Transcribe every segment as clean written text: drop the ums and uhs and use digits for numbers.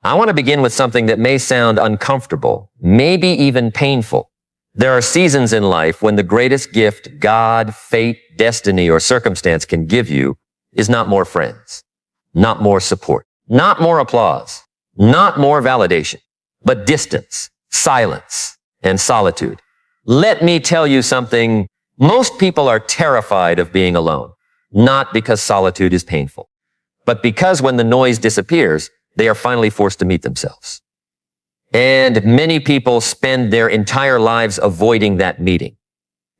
I want to begin with something that may sound uncomfortable, maybe even painful. There are seasons in life when the greatest gift God, fate, destiny, or circumstance can give you is not more friends, not more support, not more applause, not more validation, but distance, silence, and solitude. Let me tell you something. Most people are terrified of being alone, not because solitude is painful, but because when the noise disappears, they are finally forced to meet themselves. And many people spend their entire lives avoiding that meeting.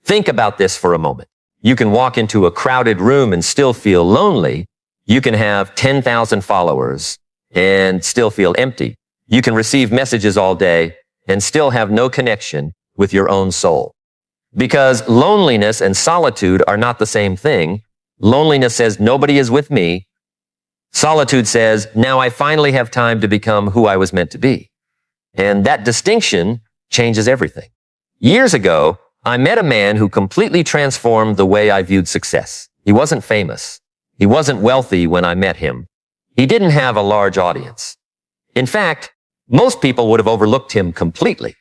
Think about this for a moment. You can walk into a crowded room and still feel lonely. You can have 10,000 followers and still feel empty. You can receive messages all day and still have no connection with your own soul. Because loneliness and solitude are not the same thing. Loneliness says, nobody is with me. Solitude says, now I finally have time to become who I was meant to be. And that distinction changes everything. Years ago, I met a man who completely transformed the way I viewed success. He wasn't famous. He wasn't wealthy when I met him. He didn't have a large audience. In fact, most people would have overlooked him completely.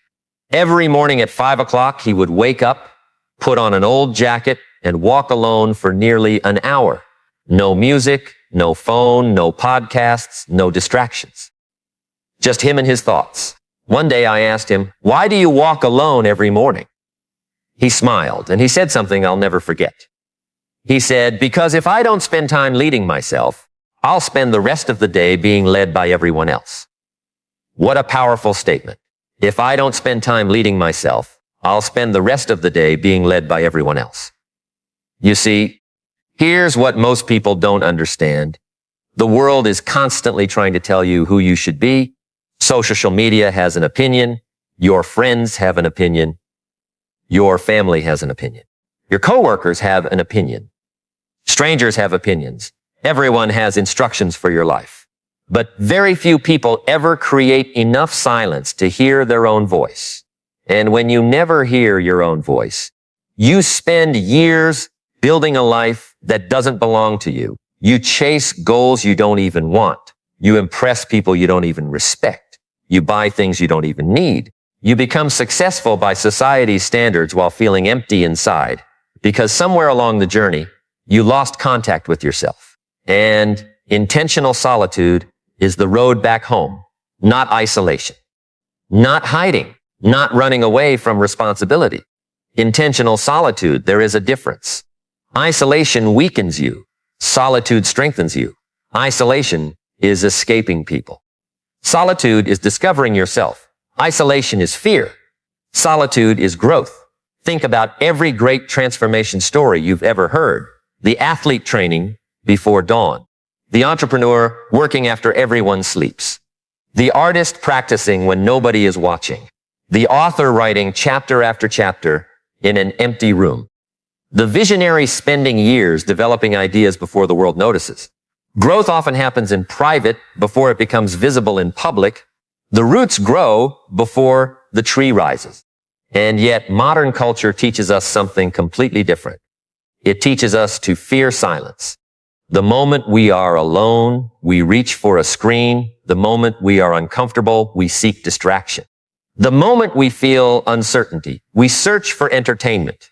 Every morning at 5 o'clock, he would wake up, put on an old jacket, and walk alone for nearly an hour. No music, no phone, no podcasts, no distractions. Just him and his thoughts. One day I asked him, why do you walk alone every morning? He smiled and he said something I'll never forget. He said, because if I don't spend time leading myself, I'll spend the rest of the day being led by everyone else. What a powerful statement. If I don't spend time leading myself, I'll spend the rest of the day being led by everyone else. You see, here's what most people don't understand. The world is constantly trying to tell you who you should be. Social media has an opinion. Your friends have an opinion. Your family has an opinion. Your coworkers have an opinion. Strangers have opinions. Everyone has instructions for your life. But very few people ever create enough silence to hear their own voice. And when you never hear your own voice, you spend years building a life that doesn't belong to you. You chase goals you don't even want. You impress people you don't even respect. You buy things you don't even need. You become successful by society's standards while feeling empty inside because somewhere along the journey, you lost contact with yourself. And intentional solitude is the road back home, not isolation, not hiding, not running away from responsibility. Intentional solitude, there is a difference. Isolation weakens you. Solitude strengthens you. Isolation is escaping people. Solitude is discovering yourself. Isolation is fear. Solitude is growth. Think about every great transformation story you've ever heard. The athlete training before dawn. The entrepreneur working after everyone sleeps. The artist practicing when nobody is watching. The author writing chapter after chapter in an empty room. The visionary spending years developing ideas before the world notices. Growth often happens in private before it becomes visible in public. The roots grow before the tree rises. And yet modern culture teaches us something completely different. It teaches us to fear silence. The moment we are alone, we reach for a screen. The moment we are uncomfortable, we seek distraction. The moment we feel uncertainty, we search for entertainment.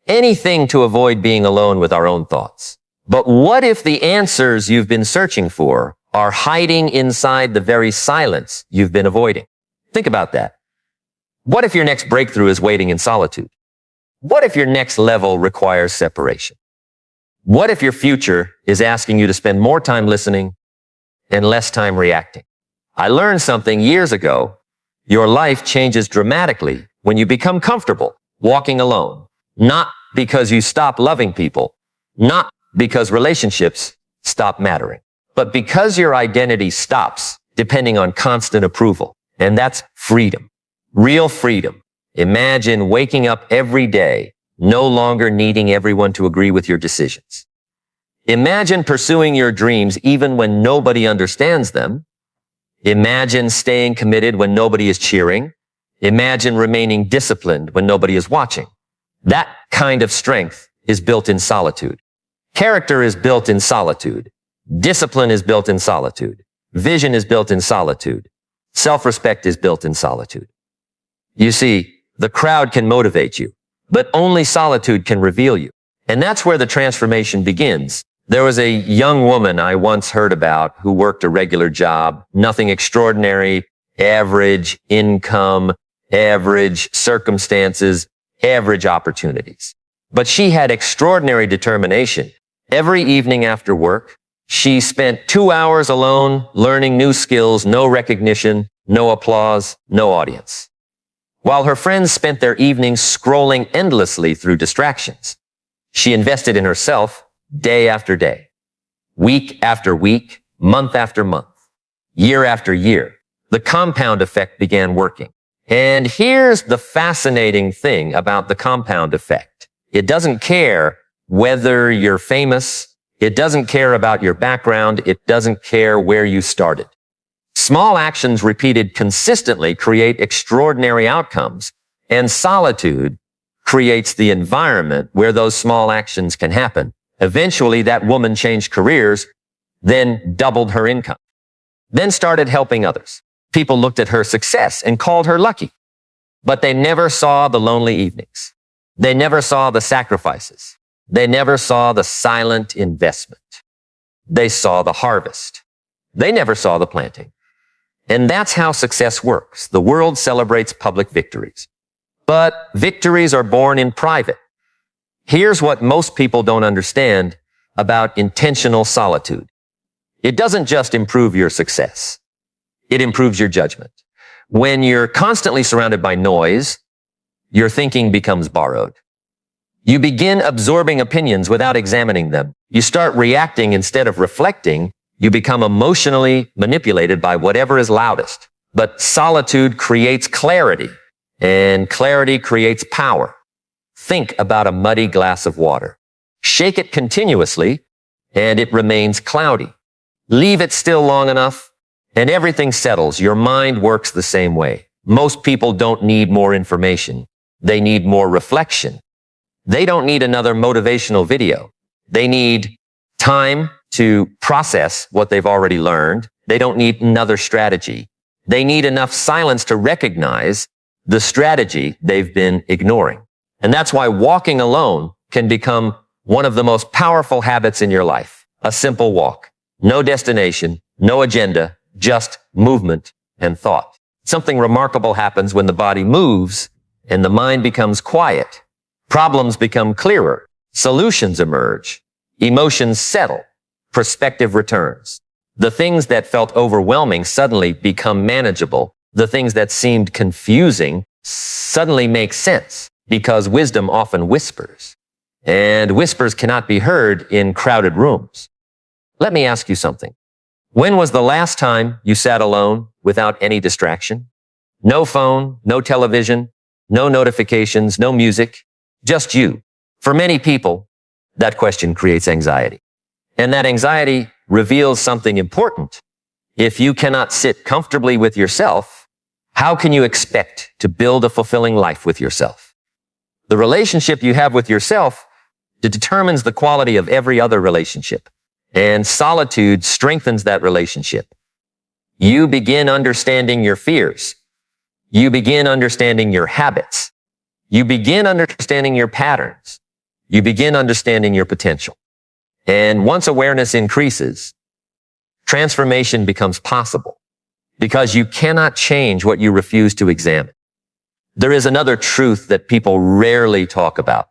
Anything to avoid being alone with our own thoughts. But what if the answers you've been searching for are hiding inside the very silence you've been avoiding? Think about that. What if your next breakthrough is waiting in solitude? What if your next level requires separation? What if your future is asking you to spend more time listening and less time reacting? I learned something years ago. Your life changes dramatically when you become comfortable walking alone. Not because you stop loving people, not because relationships stop mattering, but because your identity stops depending on constant approval. And that's freedom. Real freedom. Imagine waking up every day, no longer needing everyone to agree with your decisions. Imagine pursuing your dreams even when nobody understands them. Imagine staying committed when nobody is cheering. Imagine remaining disciplined when nobody is watching. That kind of strength is built in solitude. Character is built in solitude. Discipline is built in solitude. Vision is built in solitude. Self-respect is built in solitude. You see, the crowd can motivate you, but only solitude can reveal you. And that's where the transformation begins. There was a young woman I once heard about who worked a regular job, nothing extraordinary, average income, average circumstances, average opportunities. But she had extraordinary determination. Every evening after work, she spent 2 hours alone learning new skills, no recognition, no applause, no audience. While her friends spent their evenings scrolling endlessly through distractions, she invested in herself day after day, week after week, month after month, year after year. The compound effect began working. And here's the fascinating thing about the compound effect. It doesn't care whether you're famous. It doesn't care about your background. It doesn't care where you started. Small actions repeated consistently create extraordinary outcomes, and solitude creates the environment where those small actions can happen. Eventually, that woman changed careers, then doubled her income, then started helping others. People looked at her success and called her lucky, but they never saw the lonely evenings. They never saw the sacrifices. They never saw the silent investment. They saw the harvest. They never saw the planting. And that's how success works. The world celebrates public victories, but victories are born in private. Here's what most people don't understand about intentional solitude. It doesn't just improve your success. It improves your judgment. When you're constantly surrounded by noise, your thinking becomes borrowed. You begin absorbing opinions without examining them. You start reacting instead of reflecting. You become emotionally manipulated by whatever is loudest. But solitude creates clarity, and clarity creates power. Think about a muddy glass of water. Shake it continuously, and it remains cloudy. Leave it still long enough, and everything settles. Your mind works the same way. Most people don't need more information. They need more reflection. They don't need another motivational video. They need time to process what they've already learned. They don't need another strategy. They need enough silence to recognize the strategy they've been ignoring. And that's why walking alone can become one of the most powerful habits in your life. A simple walk. No destination, no agenda, just movement and thought. Something remarkable happens when the body moves and the mind becomes quiet. Problems become clearer. Solutions emerge. Emotions settle. Perspective returns. The things that felt overwhelming suddenly become manageable. The things that seemed confusing suddenly make sense because wisdom often whispers. And whispers cannot be heard in crowded rooms. Let me ask you something. When was the last time you sat alone without any distraction? No phone, no television, no notifications, no music, just you. For many people, that question creates anxiety. And that anxiety reveals something important. If you cannot sit comfortably with yourself, how can you expect to build a fulfilling life with yourself? The relationship you have with yourself determines the quality of every other relationship. And solitude strengthens that relationship. You begin understanding your fears. You begin understanding your habits. You begin understanding your patterns. You begin understanding your potential. And once awareness increases, transformation becomes possible because you cannot change what you refuse to examine. There is another truth that people rarely talk about.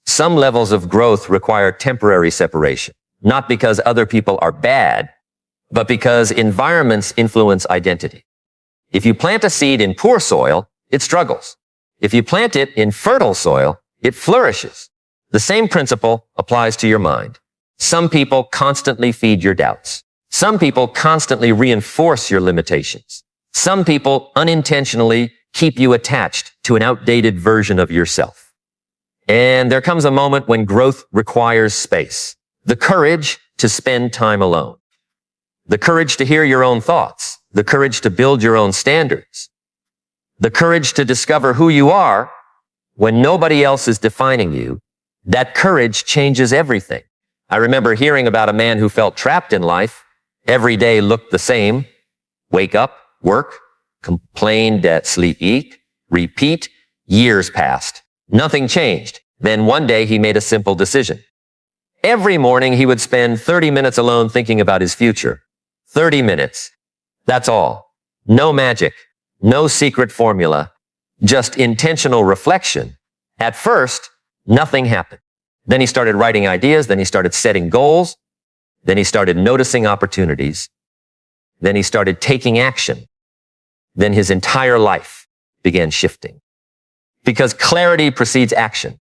Some levels of growth require temporary separation, not because other people are bad, but because environments influence identity. If you plant a seed in poor soil, it struggles. If you plant it in fertile soil, it flourishes. The same principle applies to your mind. Some people constantly feed your doubts. Some people constantly reinforce your limitations. Some people unintentionally keep you attached to an outdated version of yourself. And there comes a moment when growth requires space. The courage to spend time alone. The courage to hear your own thoughts. The courage to build your own standards. The courage to discover who you are when nobody else is defining you. That courage changes everything. I remember hearing about a man who felt trapped in life Every day looked the same. Wake up, work, complain, debt, sleep, eat, repeat. Years passed. Nothing changed. Then one day he made a simple decision. Every morning he would spend 30 minutes alone thinking about his future. 30 minutes. That's all. No magic. No secret formula. Just intentional reflection. At first, nothing happened. Then he started writing ideas. Then he started setting goals. Then he started noticing opportunities. Then he started taking action. Then his entire life began shifting. Because clarity precedes action.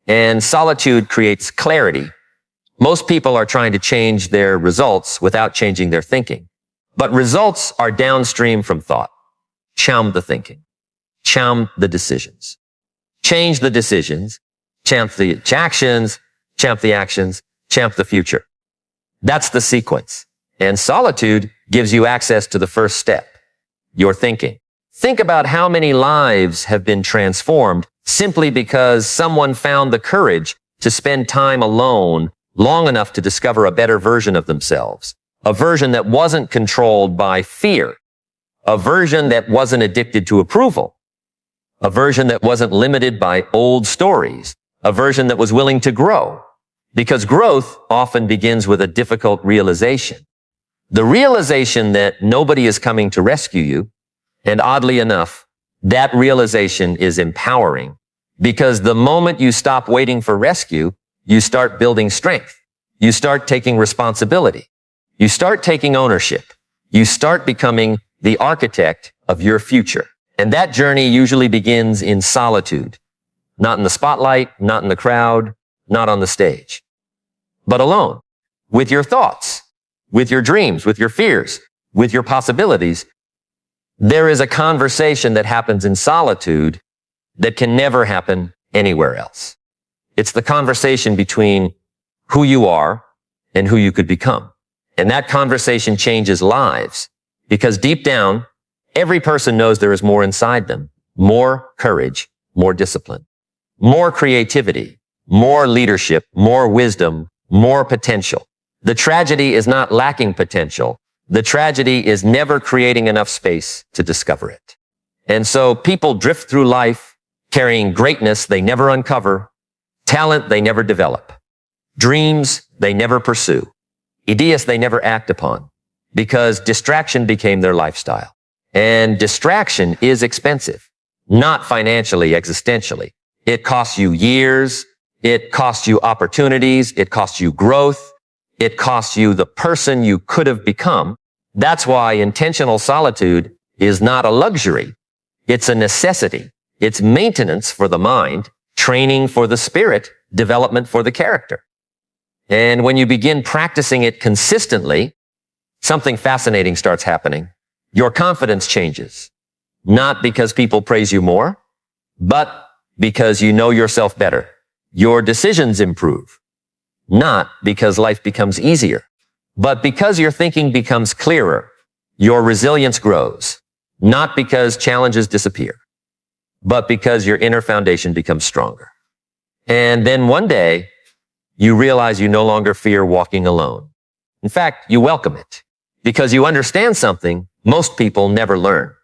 And solitude creates clarity. Most people are trying to change their results without changing their thinking. But results are downstream from thought. Champ the thinking. Champ the decisions. Change the decisions. Champ the actions. Champ the actions. Champ the future. That's the sequence. And solitude gives you access to the first step. Your thinking. Think about how many lives have been transformed simply because someone found the courage to spend time alone long enough to discover a better version of themselves. A version that wasn't controlled by fear. A version that wasn't addicted to approval. A version that wasn't limited by old stories. A version that was willing to grow. Because growth often begins with a difficult realization. The realization that nobody is coming to rescue you. And oddly enough, that realization is empowering. Because the moment you stop waiting for rescue, you start building strength. You start taking responsibility. You start taking ownership. You start becoming the architect of your future. And that journey usually begins in solitude. Not in the spotlight, not in the crowd, not on the stage. But alone. With your thoughts. With your dreams. With your fears. With your possibilities. There is a conversation that happens in solitude that can never happen anywhere else. It's the conversation between who you are and who you could become. And that conversation changes lives because deep down, every person knows there is more inside them. More courage, more discipline, more creativity, more leadership, more wisdom, more potential. The tragedy is not lacking potential. The tragedy is never creating enough space to discover it. And so people drift through life carrying greatness they never uncover, talent they never develop, dreams they never pursue, ideas they never act upon, because distraction became their lifestyle. And distraction is expensive, not financially, existentially. It costs you years, it costs you opportunities, it costs you growth, it costs you the person you could have become. That's why intentional solitude is not a luxury. It's a necessity. It's maintenance for the mind, training for the spirit, development for the character. And when you begin practicing it consistently, something fascinating starts happening. Your confidence changes. Not because people praise you more, but because you know yourself better. Your decisions improve. Not because life becomes easier, but because your thinking becomes clearer. Your resilience grows. Not because challenges disappear, but because your inner foundation becomes stronger. And then one day, you realize you no longer fear walking alone. In fact, you welcome it because you understand something most people never learn.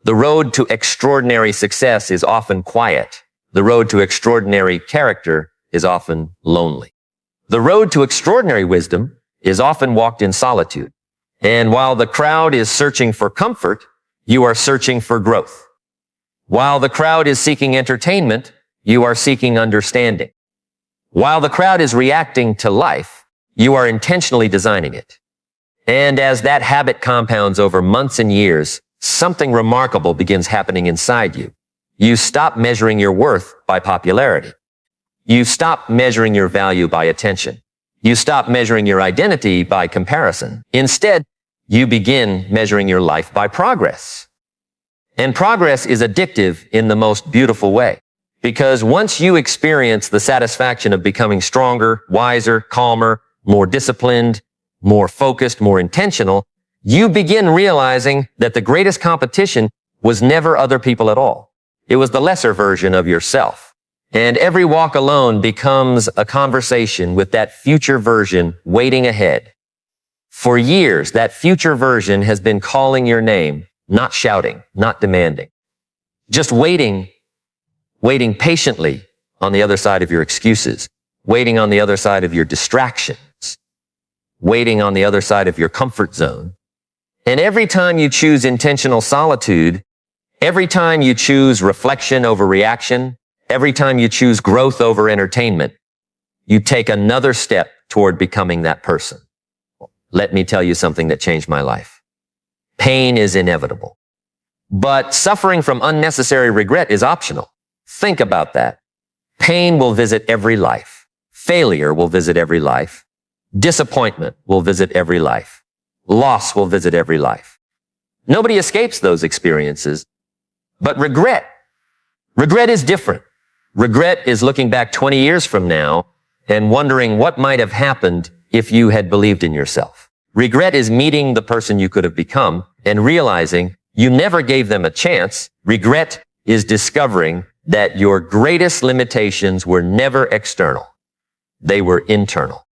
The road to extraordinary success is often quiet. The road to extraordinary character is often lonely. The road to extraordinary wisdom is often walked in solitude. And while the crowd is searching for comfort, you are searching for growth. While the crowd is seeking entertainment, you are seeking understanding. While the crowd is reacting to life, you are intentionally designing it. And as that habit compounds over months and years, something remarkable begins happening inside you. You stop measuring your worth by popularity. You stop measuring your value by attention. You stop measuring your identity by comparison. Instead, you begin measuring your life by progress. And progress is addictive in the most beautiful way. Because once you experience the satisfaction of becoming stronger, wiser, calmer, more disciplined, more focused, more intentional, you begin realizing that the greatest competition was never other people at all. It was the lesser version of yourself. And every walk alone becomes a conversation with that future version waiting ahead. For years, that future version has been calling your name, not shouting, not demanding, just waiting patiently on the other side of your excuses, waiting on the other side of your distractions, waiting on the other side of your comfort zone. And every time you choose intentional solitude, every time you choose reflection over reaction, every time you choose growth over entertainment, you take another step toward becoming that person. Let me tell you something that changed my life. Pain is inevitable, but suffering from unnecessary regret is optional. Think about that. Pain will visit every life. Failure will visit every life. Disappointment will visit every life. Loss will visit every life. Nobody escapes those experiences, but regret is different. Regret is looking back 20 years from now and wondering what might have happened if you had believed in yourself. Regret is meeting the person you could have become and realizing you never gave them a chance. Regret is discovering that your greatest limitations were never external. They were internal.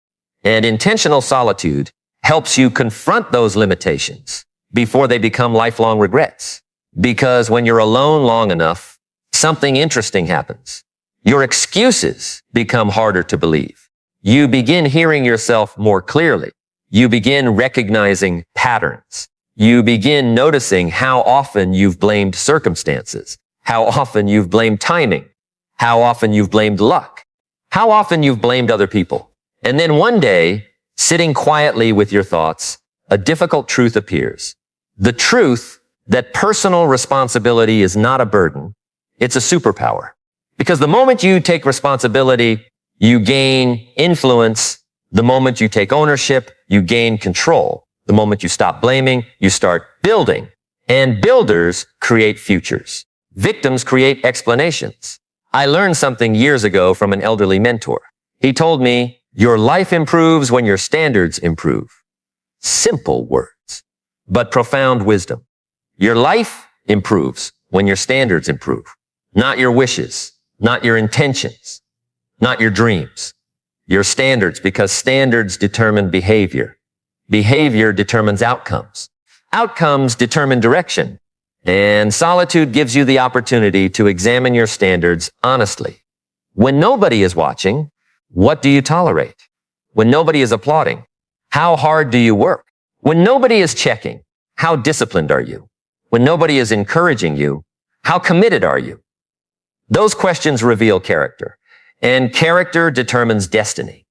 And intentional solitude helps you confront those limitations before they become lifelong regrets. Because when you're alone long enough, something interesting happens. Your excuses become harder to believe. You begin hearing yourself more clearly. You begin recognizing patterns. You begin noticing how often you've blamed circumstances, how often you've blamed timing, how often you've blamed luck, how often you've blamed other people. And then one day, sitting quietly with your thoughts, a difficult truth appears. The truth that personal responsibility is not a burden, it's a superpower. Because the moment you take responsibility, you gain influence. The moment you take ownership, you gain control. The moment you stop blaming, you start building. And builders create futures. Victims create explanations. I learned something years ago from an elderly mentor. He told me, your life improves when your standards improve. Simple words, but profound wisdom. Your life improves when your standards improve. Not your wishes, not your intentions, not your dreams, your standards, because standards determine behavior. Behavior determines outcomes. Outcomes determine direction. And solitude gives you the opportunity to examine your standards honestly. When nobody is watching, what do you tolerate? When nobody is applauding, how hard do you work? When nobody is checking, how disciplined are you? When nobody is encouraging you, how committed are you? Those questions reveal character. And character determines destiny.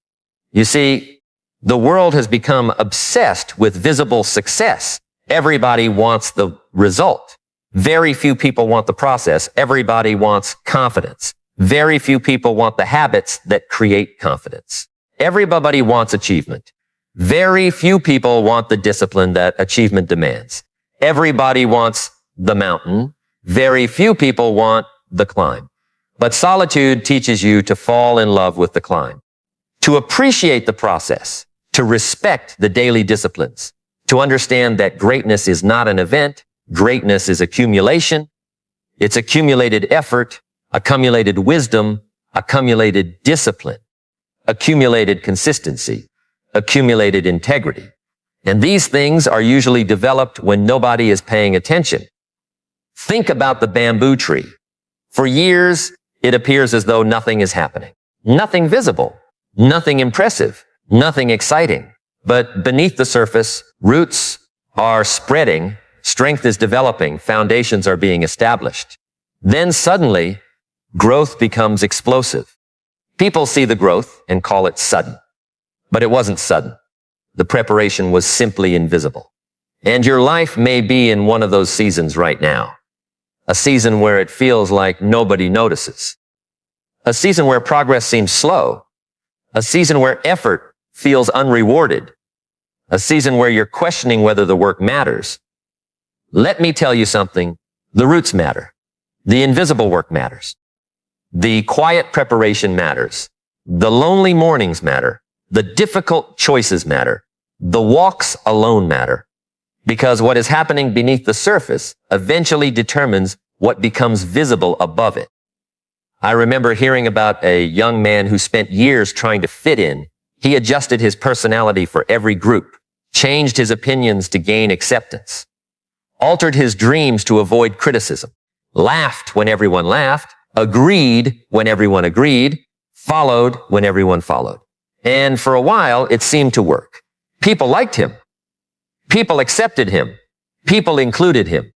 You see, the world has become obsessed with visible success. Everybody wants the result. Very few people want the process. Everybody wants confidence. Very few people want the habits that create confidence. Everybody wants achievement. Very few people want the discipline that achievement demands. Everybody wants the mountain. Very few people want the climb. But solitude teaches you to fall in love with the climb, to appreciate the process, to respect the daily disciplines, to understand that greatness is not an event. Greatness is accumulation. It's accumulated effort, accumulated wisdom, accumulated discipline, accumulated consistency, accumulated integrity. And these things are usually developed when nobody is paying attention. Think about the bamboo tree. For years, it appears as though nothing is happening. Nothing visible, nothing impressive, nothing exciting. But beneath the surface, roots are spreading, strength is developing, foundations are being established. Then suddenly, growth becomes explosive. People see the growth and call it sudden. But it wasn't sudden. The preparation was simply invisible. And your life may be in one of those seasons right now. A season where it feels like nobody notices. A season where progress seems slow. A season where effort feels unrewarded. A season where you're questioning whether the work matters. Let me tell you something. The roots matter. The invisible work matters. The quiet preparation matters. The lonely mornings matter. The difficult choices matter. The walks alone matter. Because what is happening beneath the surface eventually determines what becomes visible above it. I remember hearing about a young man who spent years trying to fit in. He adjusted his personality for every group, changed his opinions to gain acceptance, altered his dreams to avoid criticism, laughed when everyone laughed, agreed when everyone agreed, followed when everyone followed. And for a while, it seemed to work. People liked him. People accepted him. People included him.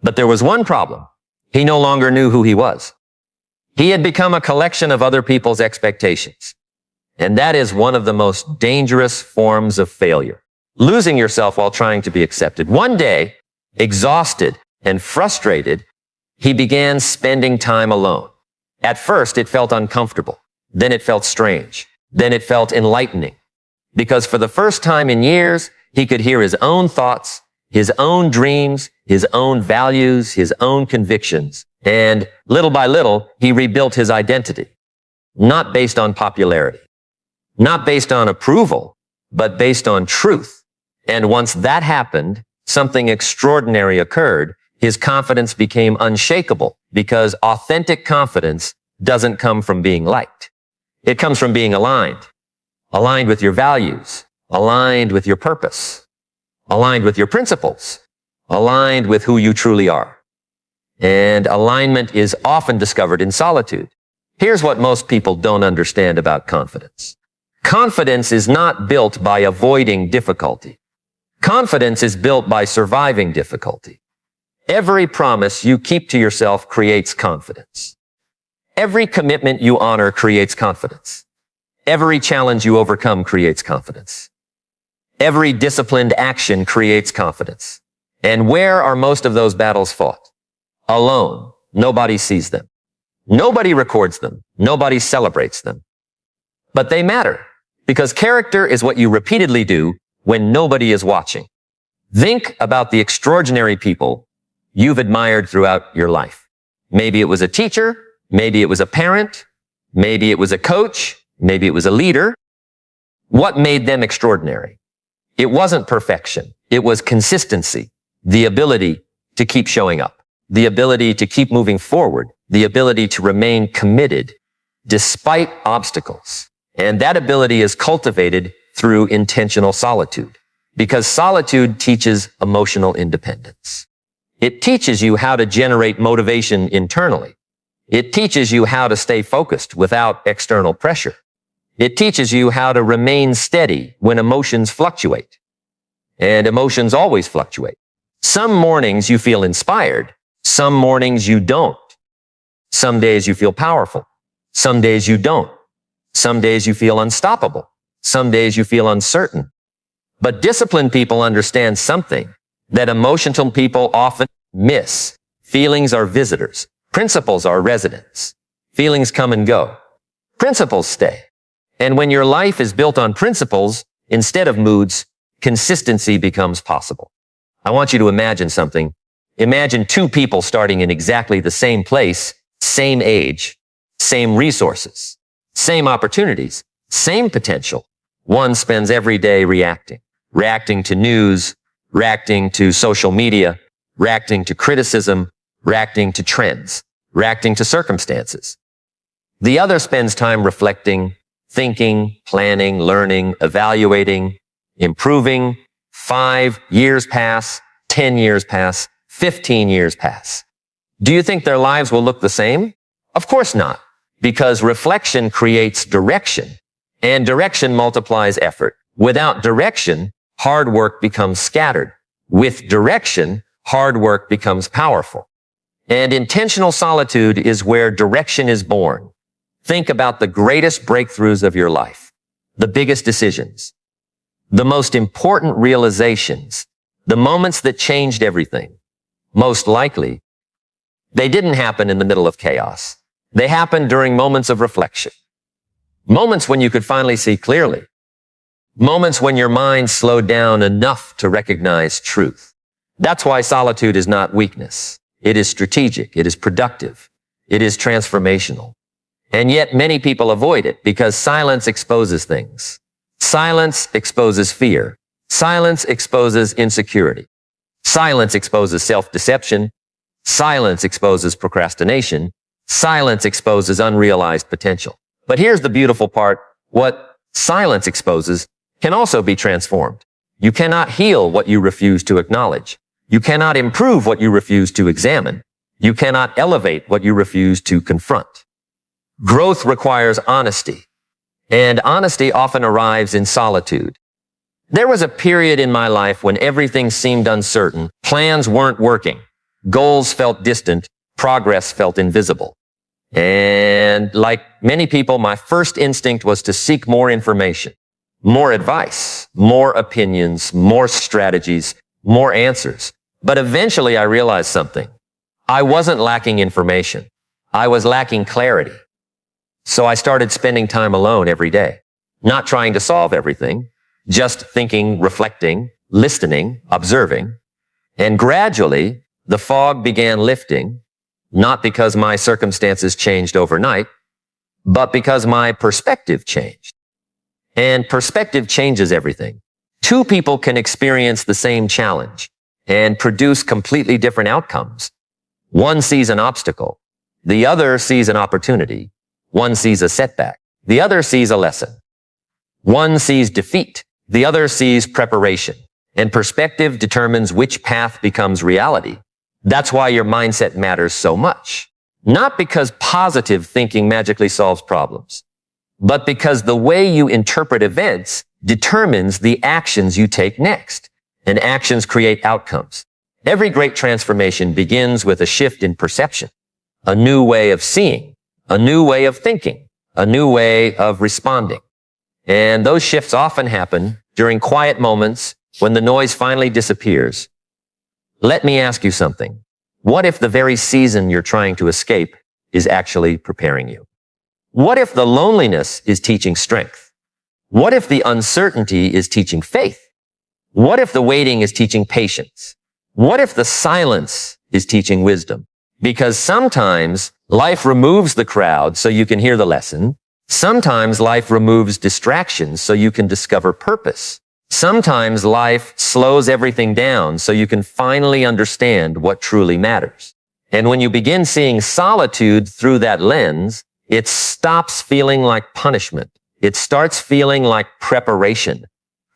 But there was one problem. He no longer knew who he was. He had become a collection of other people's expectations. And that is one of the most dangerous forms of failure. Losing yourself while trying to be accepted. One day, exhausted and frustrated, he began spending time alone. At first, it felt uncomfortable. Then it felt strange. Then it felt enlightening. Because for the first time in years, he could hear his own thoughts, his own dreams, his own values, his own convictions. And little by little, he rebuilt his identity. Not based on popularity. Not based on approval, but based on truth. And once that happened, something extraordinary occurred. His confidence became unshakable because authentic confidence doesn't come from being liked. It comes from being aligned. Aligned with your values. Aligned with your purpose. Aligned with your principles. Aligned with who you truly are. And alignment is often discovered in solitude. Here's what most people don't understand about confidence. Confidence is not built by avoiding difficulty. Confidence is built by surviving difficulty. Every promise you keep to yourself creates confidence. Every commitment you honor creates confidence. Every challenge you overcome creates confidence. Every disciplined action creates confidence. And where are most of those battles fought? Alone. Nobody sees them. Nobody records them. Nobody celebrates them. But they matter because character is what you repeatedly do when nobody is watching. Think about the extraordinary people you've admired throughout your life. Maybe it was a teacher. Maybe it was a parent. Maybe it was a coach. Maybe it was a leader. What made them extraordinary? It wasn't perfection. It was consistency, the ability to keep showing up, the ability to keep moving forward, the ability to remain committed despite obstacles. And that ability is cultivated through intentional solitude because solitude teaches emotional independence. It teaches you how to generate motivation internally. It teaches you how to stay focused without external pressure. It teaches you how to remain steady when emotions fluctuate. And emotions always fluctuate. Some mornings you feel inspired. Some mornings you don't. Some days you feel powerful. Some days you don't. Some days you feel unstoppable. Some days you feel uncertain. But disciplined people understand something that emotional people often miss. Feelings are visitors. Principles are residents. Feelings come and go. Principles stay. And when your life is built on principles instead of moods, consistency becomes possible. I want you to imagine something. Imagine two people starting in exactly the same place, same age, same resources, same opportunities, same potential. One spends every day reacting to news, reacting to social media, reacting to criticism, reacting to trends, reacting to circumstances. The other spends time reflecting, thinking, planning, learning, evaluating, improving. 5 years pass, 10 years pass, 15 years pass. Do you think their lives will look the same? Of course not, because reflection creates direction, and direction multiplies effort. Without direction, hard work becomes scattered. With direction, hard work becomes powerful. And intentional solitude is where direction is born. Think about the greatest breakthroughs of your life, the biggest decisions, the most important realizations, the moments that changed everything. Most likely, they didn't happen in the middle of chaos. They happened during moments of reflection. Moments when you could finally see clearly. Moments when your mind slowed down enough to recognize truth. That's why solitude is not weakness. It is strategic. It is productive. It is transformational. And yet many people avoid it because silence exposes things. Silence exposes fear. Silence exposes insecurity. Silence exposes self-deception. Silence exposes procrastination. Silence exposes unrealized potential. But here's the beautiful part. What silence exposes can also be transformed. You cannot heal what you refuse to acknowledge. You cannot improve what you refuse to examine. You cannot elevate what you refuse to confront. Growth requires honesty, and honesty often arrives in solitude. There was a period in my life when everything seemed uncertain, plans weren't working, goals felt distant, progress felt invisible. And like many people, my first instinct was to seek more information, more advice, more opinions, more strategies, more answers. But eventually I realized something. I wasn't lacking information. I was lacking clarity. So I started spending time alone every day, not trying to solve everything, just thinking, reflecting, listening, observing. And gradually, the fog began lifting, not because my circumstances changed overnight, but because my perspective changed. And perspective changes everything. Two people can experience the same challenge and produce completely different outcomes. One sees an obstacle. The other sees an opportunity. One sees a setback. The other sees a lesson. One sees defeat. The other sees preparation. And perspective determines which path becomes reality. That's why your mindset matters so much. Not because positive thinking magically solves problems, but because the way you interpret events determines the actions you take next. And actions create outcomes. Every great transformation begins with a shift in perception, a new way of seeing, a new way of thinking, a new way of responding. And those shifts often happen during quiet moments when the noise finally disappears. Let me ask you something. What if the very season you're trying to escape is actually preparing you? What if the loneliness is teaching strength? What if the uncertainty is teaching faith? What if the waiting is teaching patience? What if the silence is teaching wisdom? Because sometimes life removes the crowd so you can hear the lesson. Sometimes life removes distractions so you can discover purpose. Sometimes life slows everything down so you can finally understand what truly matters. And when you begin seeing solitude through that lens, it stops feeling like punishment. It starts feeling like preparation.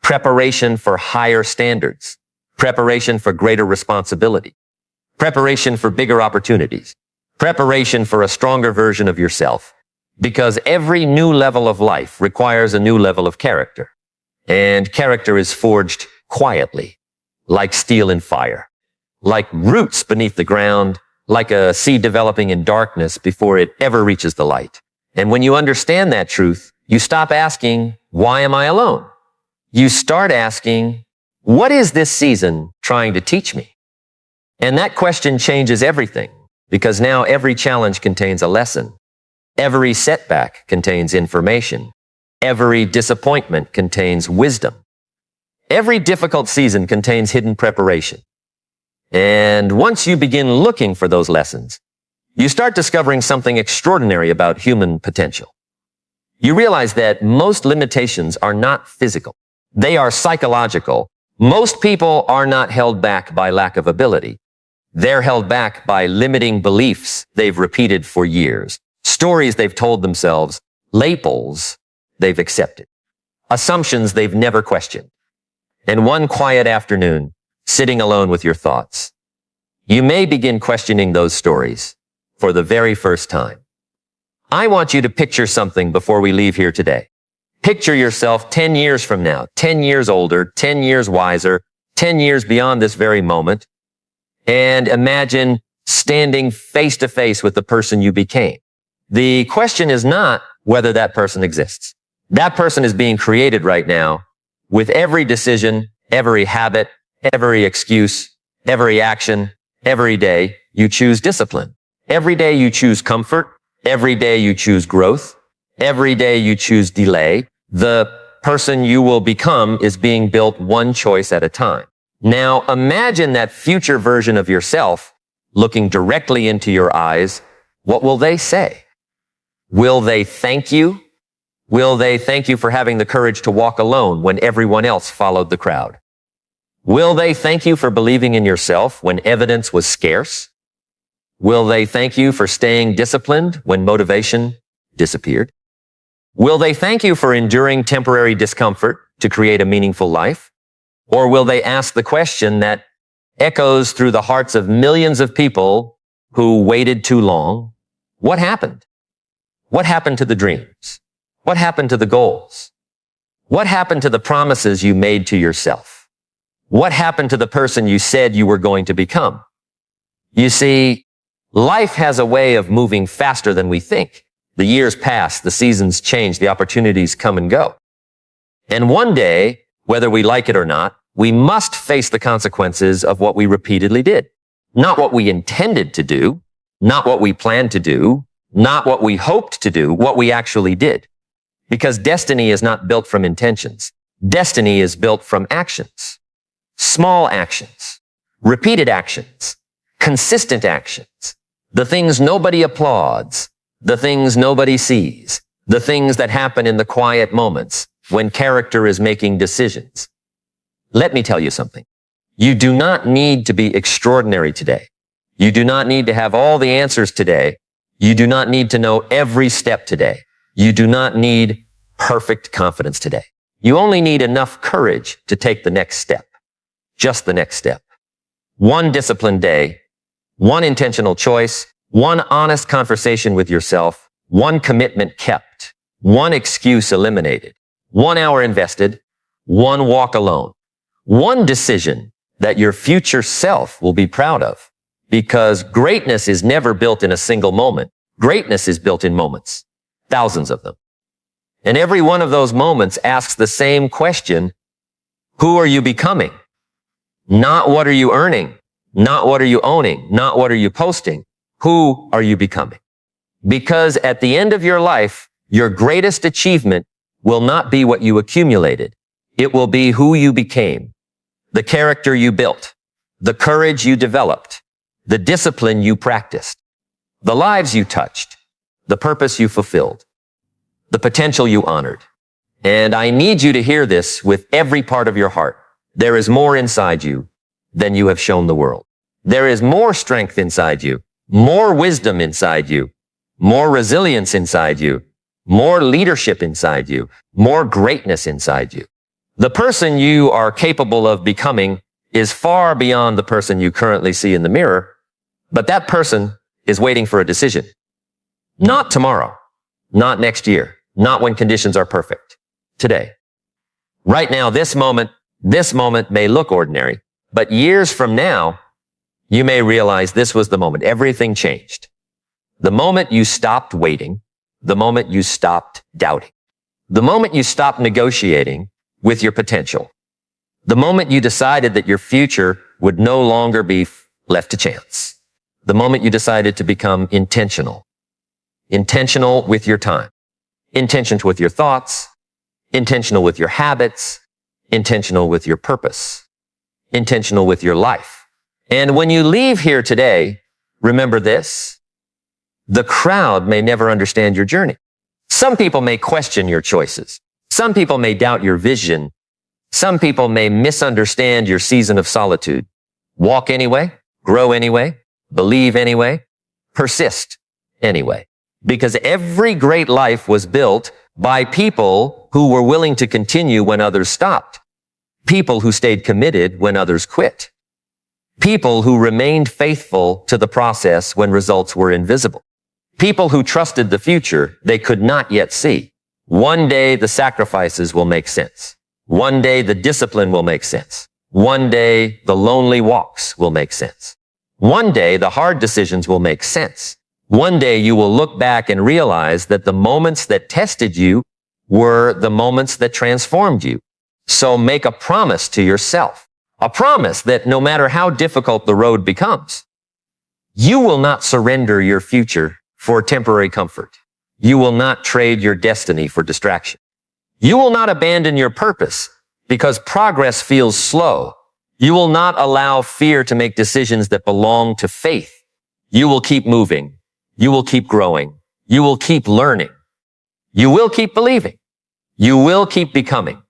Preparation for higher standards. Preparation for greater responsibility. Preparation for bigger opportunities. Preparation for a stronger version of yourself. Because every new level of life requires a new level of character. And character is forged quietly, like steel in fire, like roots beneath the ground, like a seed developing in darkness before it ever reaches the light. And when you understand that truth, you stop asking, why am I alone? You start asking, what is this season trying to teach me? And that question changes everything, because now every challenge contains a lesson. Every setback contains information. Every disappointment contains wisdom. Every difficult season contains hidden preparation. And once you begin looking for those lessons, you start discovering something extraordinary about human potential. You realize that most limitations are not physical. They are psychological. Most people are not held back by lack of ability. They're held back by limiting beliefs they've repeated for years, stories they've told themselves, labels they've accepted, assumptions they've never questioned. And one quiet afternoon, sitting alone with your thoughts, you may begin questioning those stories for the very first time. I want you to picture something before we leave here today. Picture yourself 10 years from now, 10 years older, 10 years wiser, 10 years beyond this very moment, and imagine standing face to face with the person you became. The question is not whether that person exists. That person is being created right now with every decision, every habit, every excuse, every action, every day you choose discipline. Every day you choose comfort. Every day you choose growth. Every day you choose delay. The person you will become is being built one choice at a time. Now imagine that future version of yourself looking directly into your eyes. What will they say? Will they thank you? Will they thank you for having the courage to walk alone when everyone else followed the crowd? Will they thank you for believing in yourself when evidence was scarce? Will they thank you for staying disciplined when motivation disappeared? Will they thank you for enduring temporary discomfort to create a meaningful life? Or will they ask the question that echoes through the hearts of millions of people who waited too long? What happened? What happened to the dreams? What happened to the goals? What happened to the promises you made to yourself? What happened to the person you said you were going to become? You see, life has a way of moving faster than we think. The years pass, the seasons change, the opportunities come and go. And one day, whether we like it or not, we must face the consequences of what we repeatedly did. Not what we intended to do, not what we planned to do, not what we hoped to do, what we actually did. Because destiny is not built from intentions. Destiny is built from actions. Small actions, repeated actions, consistent actions, the things nobody applauds, the things nobody sees, the things that happen in the quiet moments when character is making decisions. Let me tell you something. You do not need to be extraordinary today. You do not need to have all the answers today. You do not need to know every step today. You do not need perfect confidence today. You only need enough courage to take the next step. Just the next step. One disciplined day, one intentional choice, one honest conversation with yourself, one commitment kept, one excuse eliminated, 1 hour invested, one walk alone, one decision that your future self will be proud of. Because greatness is never built in a single moment. Greatness is built in moments, thousands of them. And every one of those moments asks the same question: who are you becoming? Not what are you earning? Not what are you owning? Not what are you posting? Who are you becoming? Because at the end of your life, your greatest achievement will not be what you accumulated. It will be who you became, the character you built, the courage you developed, the discipline you practiced, the lives you touched, the purpose you fulfilled, the potential you honored. And I need you to hear this with every part of your heart. There is more inside you than you have shown the world. There is more strength inside you, more wisdom inside you, more resilience inside you, more leadership inside you, more greatness inside you. The person you are capable of becoming is far beyond the person you currently see in the mirror, but that person is waiting for a decision. Not tomorrow, not next year, not when conditions are perfect. Today. Right now, this moment may look ordinary, but years from now, you may realize this was the moment. Everything changed. The moment you stopped waiting, the moment you stopped doubting, the moment you stopped negotiating with your potential, the moment you decided that your future would no longer be left to chance, the moment you decided to become intentional with your time, intentional with your thoughts, intentional with your habits, intentional with your purpose, intentional with your life. And when you leave here today, remember this: the crowd may never understand your journey. Some people may question your choices. Some people may doubt your vision. Some people may misunderstand your season of solitude. Walk anyway, grow anyway, believe anyway, persist anyway. Because every great life was built by people who were willing to continue when others stopped. People who stayed committed when others quit. People who remained faithful to the process when results were invisible. People who trusted the future they could not yet see. One day the sacrifices will make sense. One day the discipline will make sense. One day the lonely walks will make sense. One day the hard decisions will make sense. One day you will look back and realize that the moments that tested you were the moments that transformed you. So make a promise to yourself. A promise that no matter how difficult the road becomes, you will not surrender your future for temporary comfort. You will not trade your destiny for distraction. You will not abandon your purpose because progress feels slow. You will not allow fear to make decisions that belong to faith. You will keep moving. You will keep growing. You will keep learning. You will keep believing. You will keep becoming,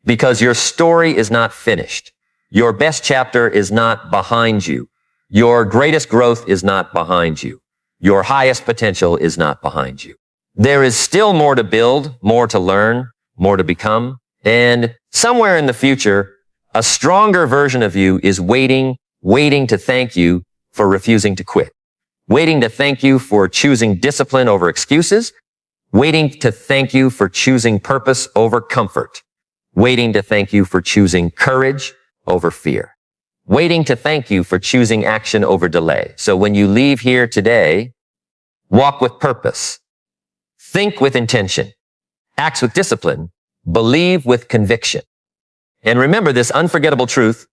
because your story is not finished. Your best chapter is not behind you. Your greatest growth is not behind you. Your highest potential is not behind you. There is still more to build, more to learn, more to become. And somewhere in the future, A stronger version of you is waiting to thank you for refusing to quit. Waiting to thank you for choosing discipline over excuses. Waiting to thank you for choosing purpose over comfort. Waiting to thank you for choosing courage over fear. Waiting to thank you for choosing action over delay. So when you leave here today, walk with purpose. Think with intention. Act with discipline. Believe with conviction. And remember this unforgettable truth.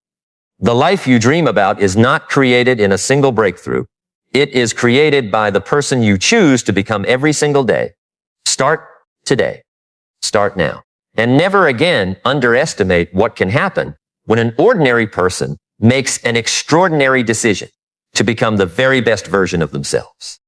The life you dream about is not created in a single breakthrough. It is created by the person you choose to become every single day. Start today. Start now. And never again underestimate what can happen when an ordinary person makes an extraordinary decision to become the very best version of themselves.